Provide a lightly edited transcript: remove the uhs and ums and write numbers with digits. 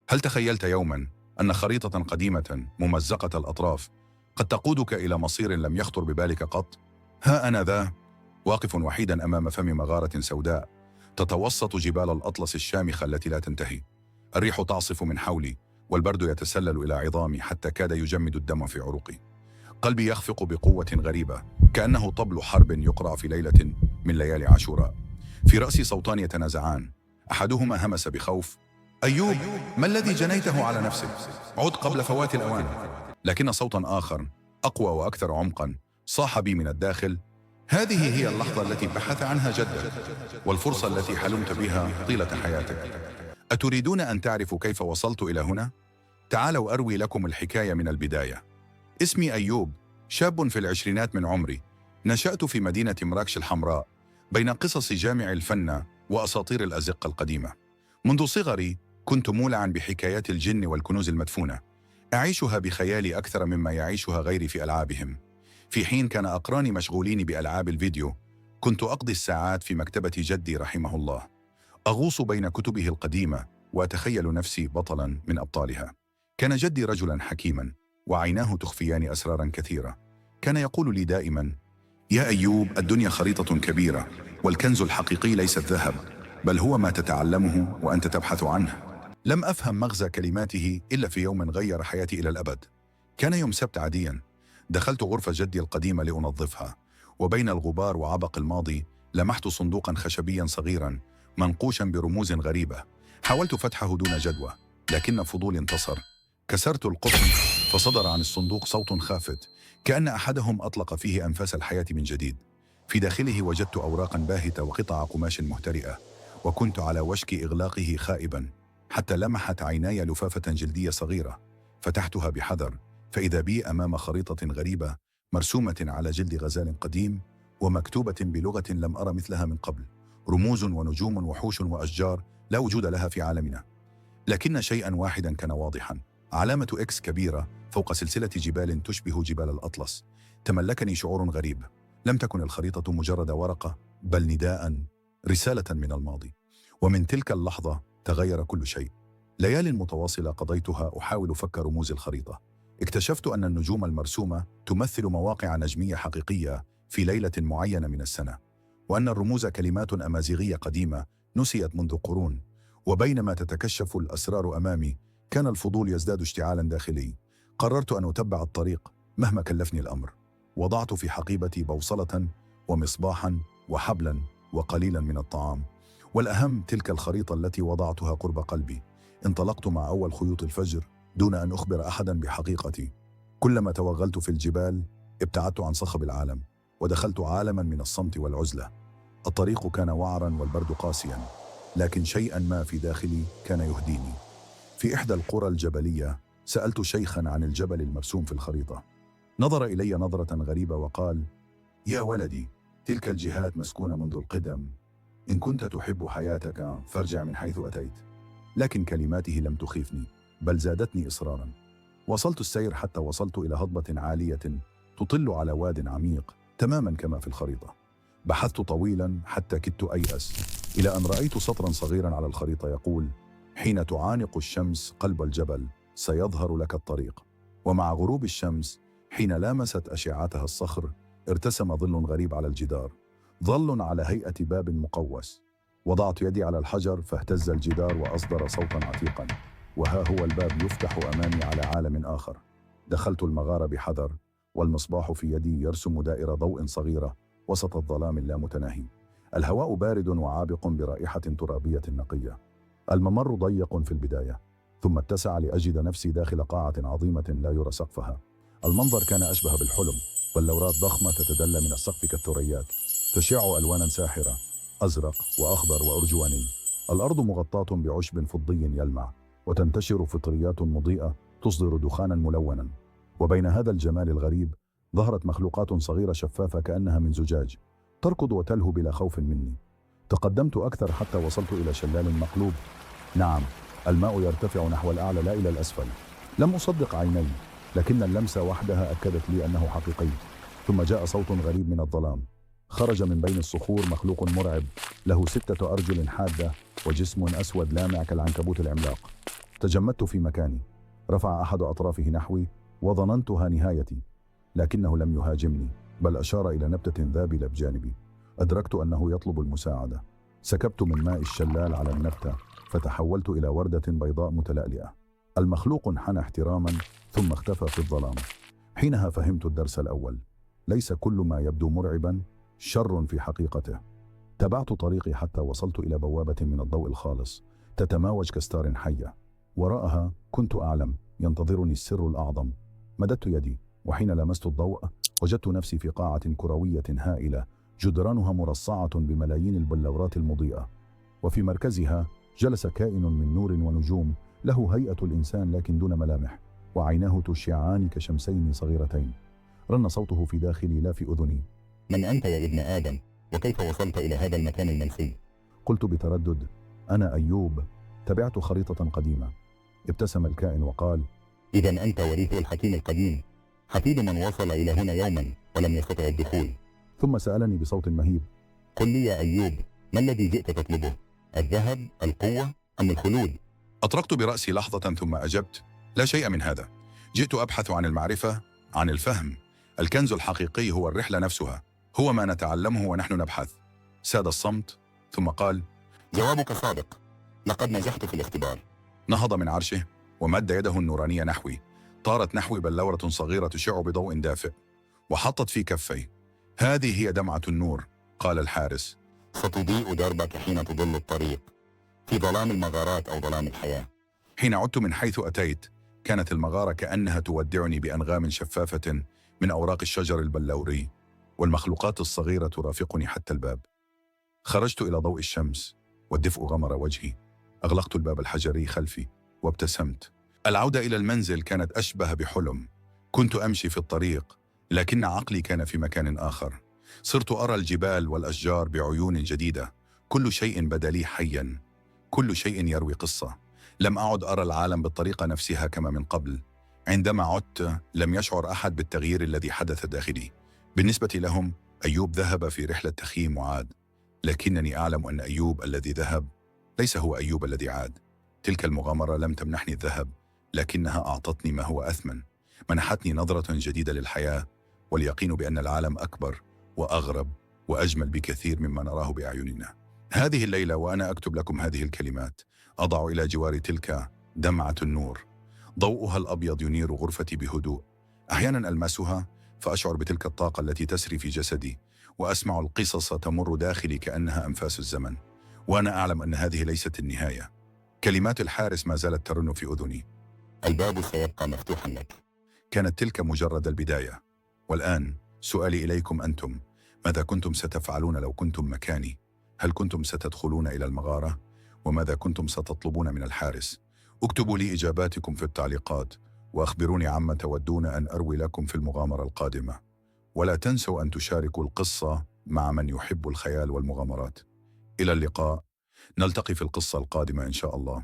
هل تخيلت يوما أن خريطة قديمة ممزقة الأطراف قد تقودك إلى مصير لم يخطر ببالك قط؟ ها أنا ذا واقف وحيدا أمام فم مغارة سوداء تتوسط جبال الأطلس الشامخة التي لا تنتهي. الريح تعصف من حولي والبرد يتسلل إلى عظامي حتى كاد يجمد الدم في عروقي. قلبي يخفق بقوة غريبة كأنه طبل حرب يقرع في ليلة من ليالي عاشوراء. في رأسي صوتان يتنازعان، أحدهما همس بخوف: أيوب، ما الذي جنيته على نفسك؟ عد قبل فوات الأوان. لكن صوتا آخر أقوى وأكثر عمقا صاح بي من الداخل: هذه هي اللحظة التي بحث عنها جدك، والفرصة التي حلمت بها طيلة حياتك. أتريدون أن تعرفوا كيف وصلت إلى هنا؟ تعالوا أروي لكم الحكاية من البداية. اسمي أيوب، شاب في العشرينات من عمري. نشأت في مدينة مراكش الحمراء بين قصص جامع الفن وأساطير الأزقة القديمة. منذ صغري كنت مولعا بحكايات الجن والكنوز المدفونة، أعيشها بخيالي أكثر مما يعيشها غيري في ألعابهم. في حين كان أقراني مشغولين بألعاب الفيديو، كنت أقضي الساعات في مكتبة جدي رحمه الله، أغوص بين كتبه القديمة وأتخيل نفسي بطلا من أبطالها. كان جدي رجلا حكيما وعيناه تخفيان أسرارا كثيرة. كان يقول لي دائما: يا أيوب، الدنيا خريطة كبيرة، والكنز الحقيقي ليس الذهب، بل هو ما تتعلمه وأنت تبحث عنه. لم أفهم مغزى كلماته إلا في يوم غير حياتي إلى الأبد. كان يوم سبت عاديا، دخلت غرفة جدي القديمة لأنظفها، وبين الغبار وعبق الماضي لمحت صندوقا خشبيا صغيرا منقوشا برموز غريبة. حاولت فتحه دون جدوى، لكن فضولي انتصر. كسرت القفل فصدر عن الصندوق صوت خافت كأن أحدهم أطلق فيه أنفاس الحياة من جديد. في داخله وجدت أوراقا باهتة وقطع قماش مهترئة، وكنت على وشك إغلاقه خائبا حتى لمحت عيناي لفافة جلدية صغيرة. فتحتها بحذر، فإذا بي أمام خريطة غريبة مرسومة على جلد غزال قديم ومكتوبة بلغة لم أرى مثلها من قبل. رموز ونجوم وحوش وأشجار لا وجود لها في عالمنا. لكن شيئا واحدا كان واضحا: علامة إكس كبيرة فوق سلسلة جبال تشبه جبال الأطلس. تملكني شعور غريب. لم تكن الخريطة مجرد ورقة، بل نداء، رسالة من الماضي. ومن تلك اللحظة تغير كل شيء. ليال متواصلة قضيتها أحاول فك رموز الخريطة. اكتشفت أن النجوم المرسومة تمثل مواقع نجمية حقيقية في ليلة معينة من السنة، وأن الرموز كلمات أمازيغية قديمة نسيت منذ قرون. وبينما تتكشف الأسرار أمامي، كان الفضول يزداد اشتعالا داخلي. قررت أن أتبع الطريق مهما كلفني الأمر. وضعت في حقيبتي بوصلة ومصباحا وحبلا وقليلا من الطعام، والأهم تلك الخريطة التي وضعتها قرب قلبي. انطلقت مع أول خيوط الفجر دون أن أخبر أحدا بحقيقتي. كلما توغلت في الجبال ابتعدت عن صخب العالم، ودخلت عالما من الصمت والعزلة. الطريق كان وعرا والبرد قاسيا، لكن شيئا ما في داخلي كان يهديني. في إحدى القرى الجبلية سألت شيخا عن الجبل المرسوم في الخريطة. نظر إلي نظرة غريبة وقال: يا ولدي، تلك الجهات مسكونة منذ القدم. إن كنت تحب حياتك فارجع من حيث أتيت. لكن كلماته لم تخيفني، بل زادتني إصرارا. وصلت السير حتى وصلت إلى هضبة عالية تطل على واد عميق تماما كما في الخريطة. بحثت طويلا حتى كدت أيأس، إلى أن رأيت سطرا صغيرا على الخريطة يقول: حين تعانق الشمس قلب الجبل سيظهر لك الطريق. ومع غروب الشمس حين لامست أشعتها الصخر ارتسم ظل غريب على الجدار، ظل على هيئة باب مقوس. وضعت يدي على الحجر فاهتز الجدار وأصدر صوتا عتيقا، وها هو الباب يفتح أمامي على عالم آخر. دخلت المغارة بحذر، والمصباح في يدي يرسم دائرة ضوء صغيرة وسط الظلام اللامتناهي. الهواء بارد وعابق برائحة ترابية نقية. الممر ضيق في البداية، ثم اتسع لأجد نفسي داخل قاعة عظيمة لا يرى سقفها. المنظر كان أشبه بالحلم، واللورات ضخمة تتدلى من السقف كالثريات، تشع ألوانا ساحرة: أزرق وأخضر وأرجواني. الأرض مغطاة بعشب فضي يلمع، وتنتشر فطريات مضيئة تصدر دخانا ملونا. وبين هذا الجمال الغريب ظهرت مخلوقات صغيرة شفافة كأنها من زجاج، تركض وتلهو بلا خوف مني. تقدمت أكثر حتى وصلت إلى شلال مقلوب. نعم، الماء يرتفع نحو الأعلى لا إلى الأسفل. لم أصدق عيني، لكن اللمسة وحدها أكدت لي أنه حقيقي. ثم جاء صوت غريب من الظلام. خرج من بين الصخور مخلوق مرعب، له 6 أرجل حادة وجسم أسود لامع كالعنكبوت العملاق. تجمدت في مكاني. رفع أحد أطرافه نحوي وظننتها نهايتي، لكنه لم يهاجمني، بل أشار إلى نبتة ذابلة بجانبي. أدركت أنه يطلب المساعدة. سكبت من ماء الشلال على النبتة، فتحولت إلى وردة بيضاء متلألئة. المخلوق انحنى احتراما ثم اختفى في الظلام. حينها فهمت الدرس الأول: ليس كل ما يبدو مرعبا شر في حقيقته. تبعت طريقي حتى وصلت إلى بوابة من الضوء الخالص تتماوج كستار حية. وراءها كنت أعلم ينتظرني السر الأعظم. مددت يدي، وحين لمست الضوء وجدت نفسي في قاعة كروية هائلة، جدرانها مرصعة بملايين البلورات المضيئة، وفي مركزها جلس كائن من نور ونجوم، له هيئة الإنسان لكن دون ملامح، وعيناه تشعان كشمسين صغيرتين. رن صوته في داخلي لا في أذني: من أنت يا ابن آدم؟ وكيف وصلت إلى هذا المكان المنسي؟ قلت بتردد: أنا أيوب، تبعت خريطة قديمة. ابتسم الكائن وقال: إذا أنت وريث الحكيم القديم، حفيد من وصل إلى هنا يوما ولم يستطع الدخول. ثم سألني بصوت مهيب: قل لي يا أيوب، ما الذي جئت تطلبه؟ الذهب، القوة، أم الخلود؟ أطرقت برأسي لحظة ثم أجبت: لا شيء من هذا. جئت أبحث عن المعرفة، عن الفهم. الكنز الحقيقي هو الرحلة نفسها، هو ما نتعلمه ونحن نبحث. ساد الصمت، ثم قال: جوابك صادق، لقد نجحت في الاختبار. نهض من عرشه ومد يده النورانية نحوي. طارت نحوي بلورة صغيرة تشع بضوء دافئ، وحطت في كفي. هذه هي دمعة النور، قال الحارس. ستضيء دربك حين تضل الطريق، في ظلام المغارات أو ظلام الحياة. حين عدت من حيث أتيت، كانت المغارة كأنها تودعني بأنغام شفافة من أوراق الشجر البلوري، والمخلوقات الصغيرة ترافقني حتى الباب. خرجت إلى ضوء الشمس والدفء غمر وجهي. أغلقت الباب الحجري خلفي وابتسمت. العودة إلى المنزل كانت أشبه بحلم. كنت أمشي في الطريق، لكن عقلي كان في مكان آخر. صرت أرى الجبال والأشجار بعيون جديدة. كل شيء بدا لي حيا، كل شيء يروي قصة. لم أعد أرى العالم بالطريقة نفسها كما من قبل. عندما عدت لم يشعر أحد بالتغيير الذي حدث داخلي. بالنسبة لهم أيوب ذهب في رحلة تخييم وعاد، لكنني أعلم أن أيوب الذي ذهب ليس هو أيوب الذي عاد. تلك المغامرة لم تمنحني الذهب، لكنها أعطتني ما هو أثمن. منحتني نظرة جديدة للحياة، واليقين بأن العالم أكبر وأغرب وأجمل بكثير مما نراه بأعيننا. هذه الليلة وأنا أكتب لكم هذه الكلمات، أضع إلى جوار تلك دمعة النور. ضوءها الأبيض ينير غرفتي بهدوء. أحيانا ألمسها فأشعر بتلك الطاقة التي تسري في جسدي، وأسمع القصص تمر داخلي كأنها أنفاس الزمن. وأنا أعلم أن هذه ليست النهاية. كلمات الحارس ما زالت ترن في أذني: الباب سيبقى مفتوحا لك. كانت تلك مجرد البداية. والآن سؤالي إليكم أنتم: ماذا كنتم ستفعلون لو كنتم مكاني؟ هل كنتم ستدخلون إلى المغارة؟ وماذا كنتم ستطلبون من الحارس؟ اكتبوا لي إجاباتكم في التعليقات، وأخبروني عما تودون أن أروي لكم في المغامرة القادمة. ولا تنسوا أن تشاركوا القصة مع من يحب الخيال والمغامرات. إلى اللقاء، نلتقي في القصة القادمة إن شاء الله.